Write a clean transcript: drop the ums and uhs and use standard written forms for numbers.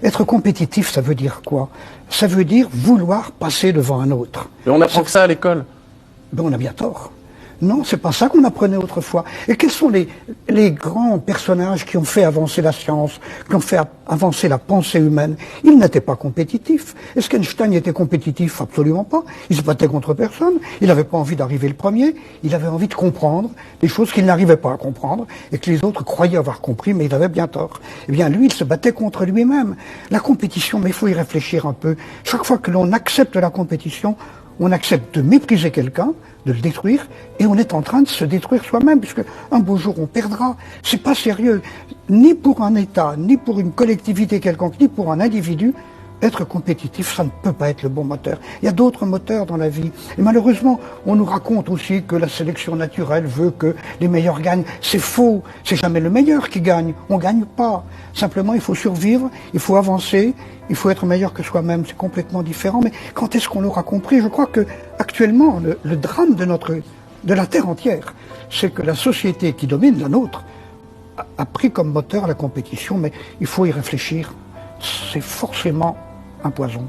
Être compétitif, ça veut dire quoi? Ça veut dire vouloir passer devant un autre. Et on apprend que ça à l'école. Ben, on a bien tort. Non, c'est pas ça qu'on apprenait autrefois. Et quels sont les grands personnages qui ont fait avancer la science, qui ont fait avancer la pensée humaine? Ils n'étaient pas compétitifs. Est-ce qu'Einstein était compétitif? Absolument pas. Il se battait contre personne. Il n'avait pas envie d'arriver le premier. Il avait envie de comprendre des choses qu'il n'arrivait pas à comprendre et que les autres croyaient avoir compris, mais il avait bien tort. Eh bien, lui, il se battait contre lui-même. La compétition, mais il faut y réfléchir un peu. Chaque fois que l'on accepte la compétition, on accepte de mépriser quelqu'un, de le détruire, et on est en train de se détruire soi-même, puisque un beau jour on perdra. C'est pas sérieux, ni pour un État, ni pour une collectivité quelconque, ni pour un individu. Être compétitif, ça ne peut pas être le bon moteur. Il y a d'autres moteurs dans la vie. Et malheureusement, on nous raconte aussi que la sélection naturelle veut que les meilleurs gagnent. C'est faux. C'est jamais le meilleur qui gagne. On gagne pas. Simplement, il faut survivre, il faut avancer, il faut être meilleur que soi-même. C'est complètement différent. Mais quand est-ce qu'on l'aura compris? Je crois que actuellement, le drame de la Terre entière, c'est que la société qui domine la nôtre a pris comme moteur la compétition. Mais il faut y réfléchir. C'est forcément un poison.